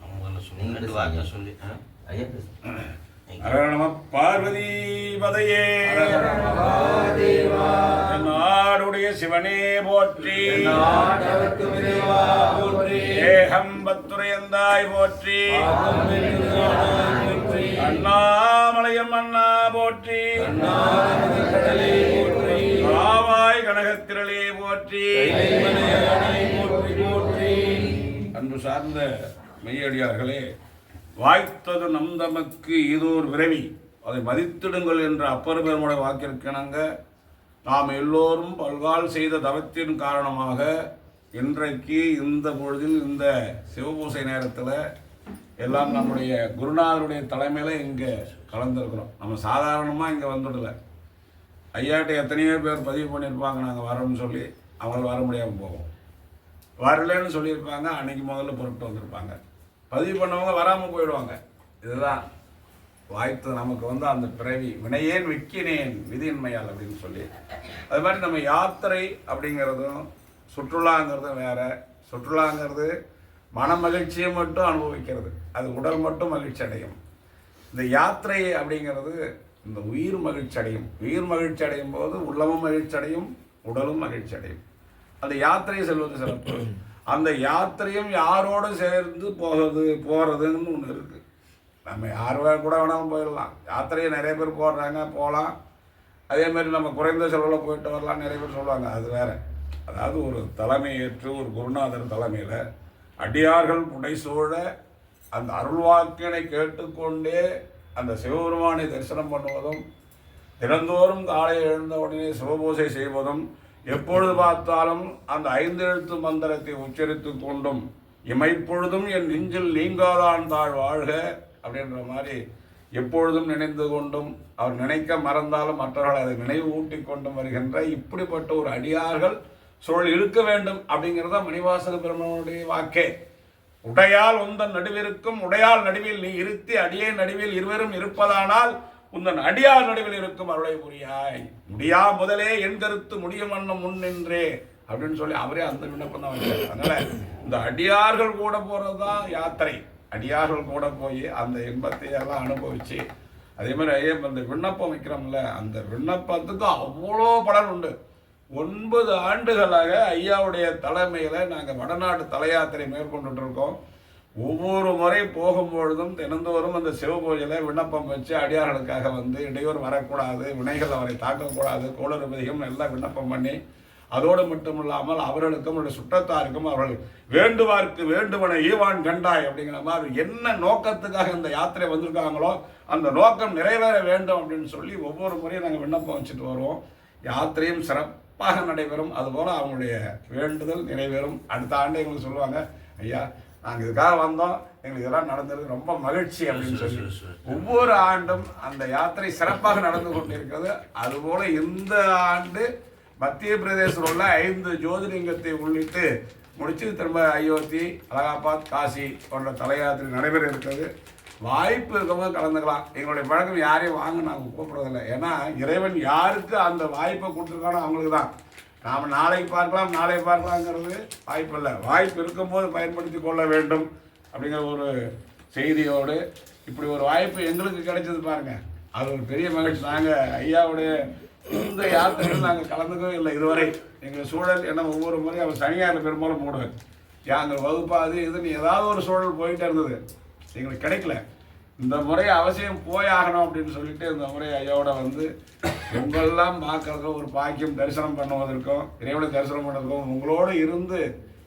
அவங்கள சொல்லி 2 வார்த்தை சொல்லி பார்வதி பதையே நாடுடைய சிவனே போற்றி, ஏகம்பத்துரையந்தாய் போற்றி, அண்ணாமலையம் அண்ணா போற்றி, காவாய் கனகத்திரளே போற்றி. அன்பு சார்ந்த மெய்யடியார்களே, வாய்த்தது நம் தமக்கு இதோர் விரைவி அதை மதித்திடுங்கள் என்ற அப்பர் பெருமுடைய வாக்கிற்கிணங்க நாம் எல்லோரும் பல்கால் செய்த தவத்தின் காரணமாக இன்றைக்கு இந்த பொழுதில் இந்த சிவபூசை நேரத்தில் எல்லாம் நம்முடைய குருநாதருடைய தலைமையில் இங்கே கலந்துருக்குறோம். நம்ம சாதாரணமாக இங்கே வந்துடல. ஐயாட்ட எத்தனையோ பேர் பதிவு பண்ணியிருப்பாங்க நாங்கள் வரோம்னு சொல்லி, அவங்கள வர முடியாமல் போவோம். வரலன்னு சொல்லியிருப்பாங்க, அன்றைக்கி முதல்ல பொருட்டு வந்திருப்பாங்க. பதிவு பண்ணவங்க வராமல் போயிடுவாங்க. இதுதான் வாய்த்து நமக்கு வந்து அந்த பிறவி வினையேன் விக்கினேன் விதியின்மையால் அப்படின்னு சொல்லி. அது மாதிரி நம்ம யாத்திரை அப்படிங்கிறதும் சுற்றுலாங்கிறதும் வேறு. சுற்றுலாங்கிறது மன மகிழ்ச்சியை மட்டும் அனுபவிக்கிறது, அது உடல் மட்டும் மகிழ்ச்சி அடையும். இந்த யாத்திரை அப்படிங்கிறது இந்த உயிர் மகிழ்ச்சி அடையும். உயிர் மகிழ்ச்சி அடையும் போது உள்ளமும் மகிழ்ச்சி அடையும், உடலும் மகிழ்ச்சி அடையும். அந்த யாத்திரையை செல்வது சிறப்பு. அந்த யாத்திரையும் யாரோடு சேர்ந்து போகிறதுன்னு ஒன்று இருக்குது. நம்ம யார் கூட வேணாலும் போயிடலாம். யாத்திரையை நிறைய பேர் போகலாம். அதேமாதிரி நம்ம குறைந்த செலவில் போயிட்டு வரலாம் நிறைய பேர் சொல்லுவாங்க, அது வேறு. அதாவது ஒரு தலைமை ஏற்று ஒரு குருநாதர் தலைமையில் அடியார்கள் புடைசூழ அந்த அருள்வாக்கினை கேட்டுக்கொண்டே அந்த சிவபெருமானை தரிசனம் பண்ணுவதும், தினந்தோறும் காலை எழுந்த உடனே சிவபூசை செய்வதும், எப்பொழுது பார்த்தாலும் அந்த 5 எழுத்து மந்திரத்தை உச்சரித்து கொண்டும் இமைப்பொழுதும் என் நெஞ்சில் நீங்காதான் தாழ் வாழ்க அப்படின்ற மாதிரி எப்பொழுதும் நினைந்து கொண்டும், அவர் நினைக்க மறந்தாலும் மற்றவர்கள் அதை நினைவு ஊட்டி கொண்டும் வருகின்ற இப்படிப்பட்ட ஒரு அடியார்கள் சூழல் இருக்க வேண்டும் அப்படிங்கிறத மணிவாசக பெருமானுடைய வாக்கே. உடையால் உந்தன் நடுவிற்கும் உடையால் நடுவில் நீ இருத்தி அடியே நடுவில் இருவரும் இருப்பதானால் உந்தன் அடியார் நடுவில் இருக்கும் அருளை புரியாய். முடியா முதலே என் கருத்து முடியும் வண்ணம் முன் நின்றே அப்படின்னு சொல்லி அவரே அந்த விண்ணப்பம் தான் வச்சார். அதனால இந்த அடியார்கள் கூட போகிறது தான் யாத்திரை. அடியார்கள் கூட போய் அந்த இன்பத்தை எல்லாம் அனுபவிச்சு, அதே மாதிரி அந்த விண்ணப்பம் வைக்கிறோம்ல, அந்த விண்ணப்பத்துக்கு அவ்வளோ பலன் உண்டு. 9 ஆண்டுகளாக ஐயாவுடைய தலைமையில் நாங்கள் வடநாட்டு தல யாத்திரை மேற்கொண்டுட்டு இருக்கோம். ஒவ்வொரு முறை போகும்பொழுதும் தினந்தோறும் அந்த சிவபூஜையில் விண்ணப்பம் வச்சு அடியார்களுக்காக வந்து இடையூறு வரக்கூடாது, வினைகள் அவரை தாக்கக்கூடாது, கோளறுபதிகம் எல்லாம் விண்ணப்பம் பண்ணி, அதோடு மட்டும் இல்லாமல் அவர்களுக்கும் அவருடைய சுற்றத்தாருக்கும் அவர்கள் வேண்டுவார்க்கு வேண்டுவன ஈவான் கண்டாய் அப்படிங்கிற மாதிரி என்ன நோக்கத்துக்காக இந்த யாத்திரை வந்திருக்காங்களோ அந்த நோக்கம் நிறைவேற வேண்டும் அப்படின்னு சொல்லி ஒவ்வொரு முறையும் நாங்கள் விண்ணப்பம் வச்சுட்டு வருவோம். யாத்திரையும் சிறப்பாக நடைபெறும். அதுபோல் அவங்களுடைய வேண்டுதல் நிறைவேறும். அடுத்த ஆண்டு எங்களுக்கு சொல்லுவாங்க, ஐயா நாங்கள் இதுக்காக வந்தோம், எங்களுக்கு இதெல்லாம் நடந்தது ரொம்ப மகிழ்ச்சி அப்படின்னு சொல்லி ஒவ்வொரு ஆண்டும் அந்த யாத்திரை சிறப்பாக நடந்து கொண்டிருக்கிறது. அதுபோல் இந்த ஆண்டு மத்திய பிரதேசத்தில் உள்ள 5 ஜோதிலிங்கத்தை உள்ளிட்டு முடிச்சு திரும்ப அயோத்தி, அலகாபாத், காசி போன்ற தல யாத்திரை நடைபெற இருக்கிறது. வாய்ப்பு இருக்கவங்க கலந்துக்கலாம். எங்களுடைய பழக்கம் யாரையும் வாங்க நாங்கள் கூப்பிட்றதில்லை. ஏன்னா இறைவன் யாருக்கு அந்த வாய்ப்பை கொடுத்துருக்கானோ அவங்களுக்கு தான். நாம் நாளைக்கு பார்க்கலாங்கிறது வாய்ப்பு இல்லை. வாய்ப்பு இருக்கும்போது பயன்படுத்தி கொள்ள வேண்டும் அப்படிங்கிற ஒரு செய்தியோடு இப்படி ஒரு வாய்ப்பு எங்களுக்கு கிடைச்சது பாருங்கள், அது ஒரு பெரிய மகிழ்ச்சி. நாங்கள் ஐயாவுடைய இந்த யாத்திரைகள் நாங்கள் கலந்துக்கவே இல்லை இதுவரை. எங்கள் சூழல் என்ன ஒவ்வொரு முறையும் அவர் சனியாரில் பெரும்பாலும் போடுவேன். எங்கள் வகுப்பாது இதுன்னு ஏதாவது ஒரு சூழல் போயிட்டே இருந்தது, எங்களுக்கு கிடைக்கல. இந்த முறை அவசியம் போயாகணும் அப்படின்னு சொல்லிட்டு இந்த முறை ஐயாவோட வந்து உங்களெல்லாம் பார்க்கறதுக்கும் ஒரு பாக்கியம் தரிசனம் பண்ணுவதற்கும் இறைவனை தரிசனம் பண்ணுறதுக்கும் உங்களோடு இருந்து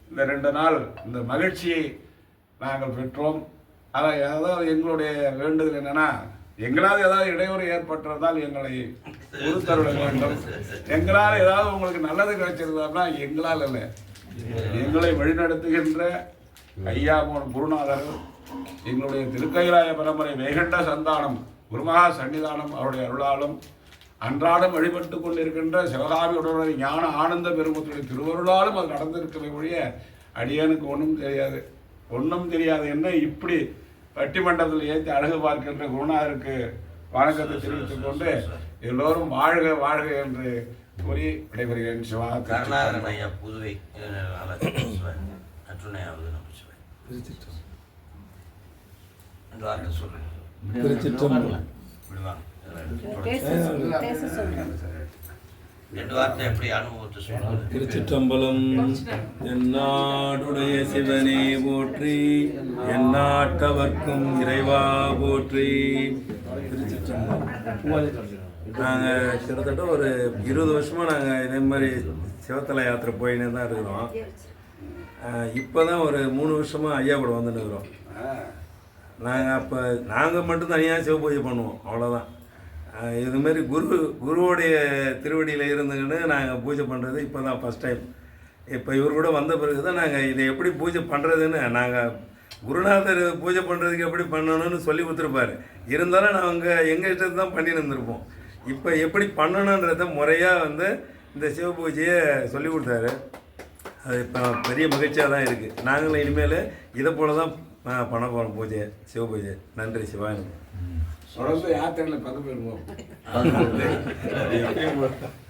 இந்த 2 நாள் இந்த மகிழ்ச்சியை நாங்கள் பெற்றோம். ஆனால் ஏதாவது எங்களுடைய வேண்டுதல் என்னென்னா, எங்களால் ஏதாவது இடையூறு ஏற்பட்டிருந்தால் எங்களை உறுத்தருள வேண்டும். எங்களால் ஏதாவது உங்களுக்கு நல்லது கிடைச்சிருந்தாருன்னா எங்களால் இல்லை, எங்களை வழிநடத்துகின்ற ஐயா குருநாதர்கள், எங்களுடைய திருக்கைலாய பரம்பரை வேகண்ட சந்தானம் குருமகா சன்னிதானம் அவருடைய அருளாலும் அன்றாடம் வழிபட்டு கொண்டிருக்கின்ற சிவகாமியுடைய ஞான ஆனந்த பெருமத்துடைய திருவருளாலும் அது நடந்திருக்கவே ஒழிய அடியனுக்கு ஒன்றும் தெரியாது என்ன இப்படி பட்டிமண்டலத்தில் ஏற்றி அழகு பார்க்கின்ற குருநாதருக்கு வணக்கத்தை தெரிவித்துக் கொண்டு எல்லோரும் வாழ்க வாழ்க என்று கூறி விடைபெறுகிறேன். சிவா கருணாகரன் ஐயா புதுவை அற்றுணையாவது திருச்சிற்றம்பலம். எந்நாடுடைய சிவனே போற்றி, எந்நாட்டவர்க்கும் இறைவா போற்றி. திருச்சிற்றம்பலம். நாங்கள் கிட்டத்தட்ட ஒரு 20 வருஷமாக நாங்கள் இதே மாதிரி சிவத்தல யாத்திரை போயின்னு தான் இருக்கிறோம். இப்போ தான் ஒரு 3 வருஷமாக ஐயா கூட வந்துன்னு இருக்கிறோம். நாங்கள் அப்போ நாங்கள் மட்டும் தனியாக சிவ பூஜை பண்ணுவோம், அவ்வளோதான். இதுமாரி குருவுடைய திருவடியில் இருந்துக்கின்னு நாங்கள் பூஜை பண்ணுறது இப்போ தான் ஃபஸ்ட் டைம். இப்போ இவர் கூட வந்த பிறகு தான் நாங்கள் இதை எப்படி பூஜை பண்ணுறதுன்னு, நாங்கள் குருநாதர் பூஜை பண்ணுறதுக்கு எப்படி பண்ணணும்னு சொல்லி கொடுத்துருப்பாரு. இருந்தாலும் நாங்கள் எங்கள் இஷ்டத்தை தான் பண்ணிட்டு இருந்திருப்போம். இப்போ எப்படி பண்ணணுன்றத முறையாக வந்து இந்த சிவ பூஜையை சொல்லி கொடுத்தாரு. அது இப்போ பெரிய மகிழ்ச்சியாக தான் இருக்குது. நாங்களும் இனிமேல் இதை போல தான் பண்ண போகிறோம் பூஜை, சிவ பூஜை. நன்றி சிவானி. தொடர்ந்து யாத்திரையில் பங்கு பெறுவோம்.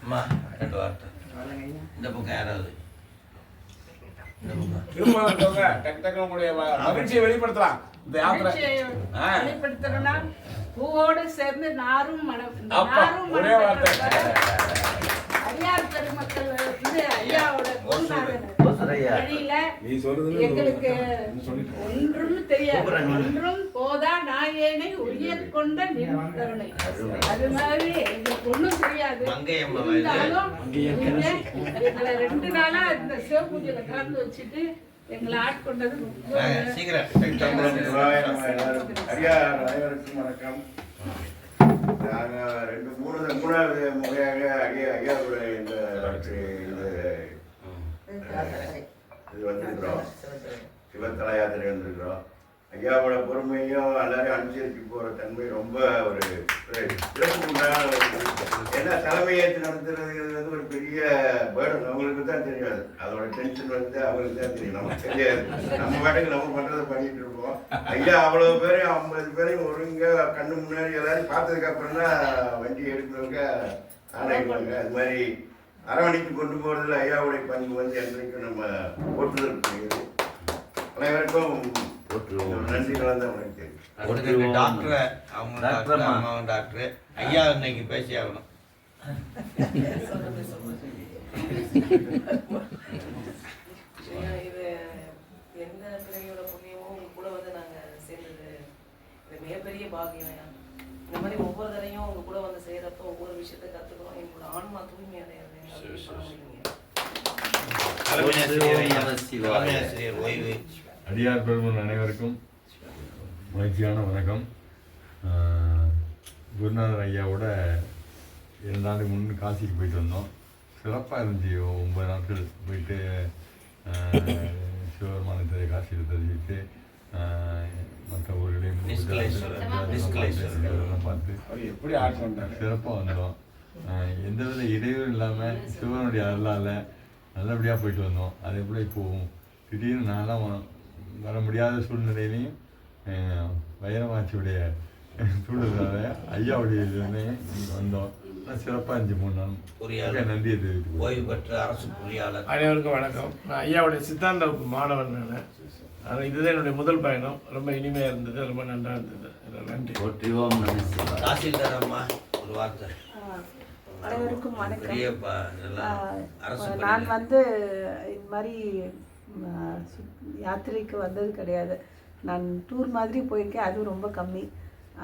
அம்மா 2 வார்த்தை இந்த பக்கம் யாராவது திரும்ப டக்கு டக்கு உங்களுடைய மகிழ்ச்சியை வெளிப்படுத்தலாம். இந்த யாத்திரை வெளிப்படுத்தணும்னா பூவோடு சேர்ந்து நாரும் அப்பா ஒரே வார்த்தை. ஐயார் பெருமக்கள் வந்து ஐயாவோட வழியில எங்களுக்கு ஒன்றும் தெரியாது. ஒன்றும் போதா நாயேனை உயர் கொண்ட நின்றவனை. அது மாதிரி எங்களுக்கு ஒன்றும் தெரியாது. இருந்தாலும் எங்களை 2 நாளா இந்த சிவபூஜையில கலந்து வச்சுட்டு எங்களை ஆட்கொண்டது அனைவருக்கும் வணக்கம். நாங்கள் 3வது முறையாக ஐயாவுடைய இது வந்திருக்கிறோம், சிவத்தல யாத்திரை வந்திருக்கிறோம். ஐயாவோட பொறுமையும் எல்லாரையும் அனுசரித்து போகிற தன்மை ரொம்ப ஒரு சிறப்பு உண்டான ஏன்னா தலைமையேற்று நடத்துறதுங்கிறது வந்து ஒரு பெரிய பேர்டன். அவங்களுக்கு தான் தெரியாது, அதோட டென்ஷன் வந்து அவங்களுக்கு தான் தெரியும், நமக்கு தெரியாது. நம்ம பாட்டுக்கு நம்ம பண்ணுறதை பண்ணிட்டு இருப்போம். ஐயா அவ்வளோ பேரையும் 50 பேரையும் ஒருங்க கண்ணு முன்னாடி எல்லாரையும் பார்த்ததுக்கு அப்புறம் தான் வண்டி எடுக்கிறவங்க ஆணைக்குவாங்க. அது மாதிரி அரவணைக்கு கொண்டு போகிறதுல ஐயாவுடைய பங்கு வந்து என்றைக்கும் நம்ம போற்றுதல். அனைவருக்கும் நன்றி கலந்த வணக்கம். டாக்டர் அவங்க டாக்டர் ஐயா இன்னைக்கு பேசி ஆகணும். இது எந்த பிள்ளையோட புண்ணியமும் உங்க கூட வந்து நாங்க சேர்ந்தது இது மிகப்பெரிய பாக்கியம். இந்த மாதிரி ஒவ்வொரு தடையும் உங்க கூட வந்து செய்யறப்போ ஒவ்வொரு விஷயத்தை கத்துக்கிறோம். எங்களோட ஆன்மா தூய்மை அடையாது. ஓய்வு அடியார் பெருமன் அனைவருக்கும் மகிழ்ச்சியான வணக்கம். குருநாதர் ஐயாவோட 2 நாளுக்கு முன் காசிக்கு போயிட்டு வந்தோம். சிறப்பாக இருந்துச்சு. 9 நாட்கள் போயிட்டு சிவபெருமானத்தை காசியில் தெரிவித்து மற்ற ஊர்களையும் பார்த்து சிறப்பாக வந்தோம். எந்தவித இடையூறும் இல்லாமல் சிவனுடைய அருளால் நல்லபடியாக போயிட்டு வந்தோம். அதே போல் இப்போது திடீர்னு நான்லாம் வர முடியாத சூழ்நிலையிலையும் வைரமாட்சியுடைய சூழ்நிலை ஐயாவுடைய இதுன்னு வந்தோம். சிறப்பாக இருந்துச்சு. 3 நாள் பொறியாளர் நன்றியை தெரிவித்து ஓய்வு பெற்ற அரசு பொறியாளர் அனைவருக்கும் வணக்கம். நான் ஐயாவுடைய சித்தாந்த வகுப்பு மாணவன். நான் இதுதான் என்னுடைய முதல் பயணம். ரொம்ப இனிமையாக இருந்தது, ரொம்ப நன்றாக இருந்தது. நன்றி. தாசில்தார் அம்மா ஒரு வார்த்தை. அனைவருக்கும் வணக்கம். அரசு நான் வந்து இந்த மாதிரி யாத்திரைக்கு வந்தது கிடையாது. நான் டூர் மாதிரி போயிருக்கேன், அதுவும் ரொம்ப கம்மி.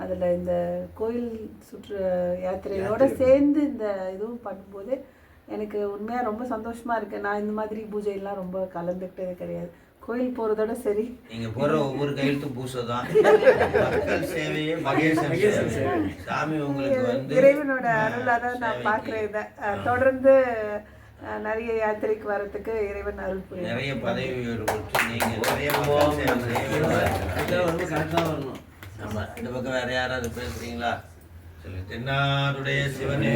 அதில் இந்த கோயில் சுற்று யாத்திரையோடு சேர்ந்து இந்த இதுவும் பண்ணும்போது எனக்கு உண்மையாக ரொம்ப சந்தோஷமாக இருக்குது. நான் இந்த மாதிரி பூஜையெல்லாம் ரொம்ப கலந்துக்கிட்டது கிடையாது. கோயில் போகிறதோட சரி, நீங்கள் போகிற ஒவ்வொரு கையெழுத்தும் பூசை தான். மக்கள் சேவையே மகேசன் சேவை. சாமி உங்களுக்கு வந்து இறைவனோட அருளாக தான் நான் பார்க்குறேன். இதை தொடர்ந்து நிறைய யாத்திரைக்கு வர்றதுக்கு இறைவன் அருள் புரியும். நிறைய பதவி கொடுத்து நீங்கள் நிறைய வரணும். ஆமாம், இந்த பக்கம் வேற யாராவது பேசுறீங்களா? சொல்லு. தென்னாடுடைய சிவனே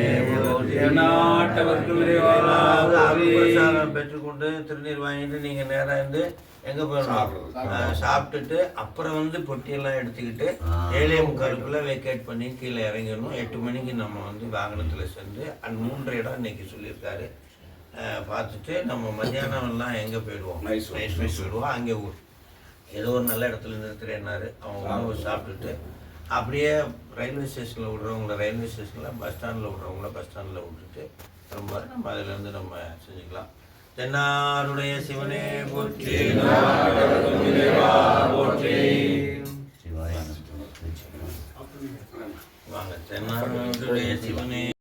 பெற்றுக்கொண்டு திருநீர் வாங்கிட்டு நீங்கள் நேராக இருந்து எங்கே போயிடணும், சாப்பிட்டுட்டு அப்புறம் வந்து பொட்டியெல்லாம் எடுத்துக்கிட்டு 7:45 வெக்கேட் பண்ணி கீழே இறங்கிடணும். 8 மணிக்கு நம்ம வந்து வாகனத்தில் சென்று 3 இடம் இன்னைக்கு சொல்லியிருக்காரு. பார்த்துட்டு நம்ம மத்தியானம்லாம் எங்கே போயிடுவோம், மைசூர் போயிடுவோம். அங்கே ஏதோ ஒரு நல்ல இடத்துல நிறுத்துறேன்னாரு. அவங்க உணவு சாப்பிட்டுட்டு அப்படியே ரயில்வே ஸ்டேஷனில் விடுறவங்கள ரயில்வே ஸ்டேஷனில், பஸ் ஸ்டாண்டில் விடுறவங்கள பஸ் ஸ்டாண்டில் விட்டுட்டு ரொம்ப நம்ம அதிலேருந்து நம்ம செஞ்சுக்கலாம். தென்னாடுடைய சிவனே போற்றி, வாங்க. தென்னாடுடைய சிவனே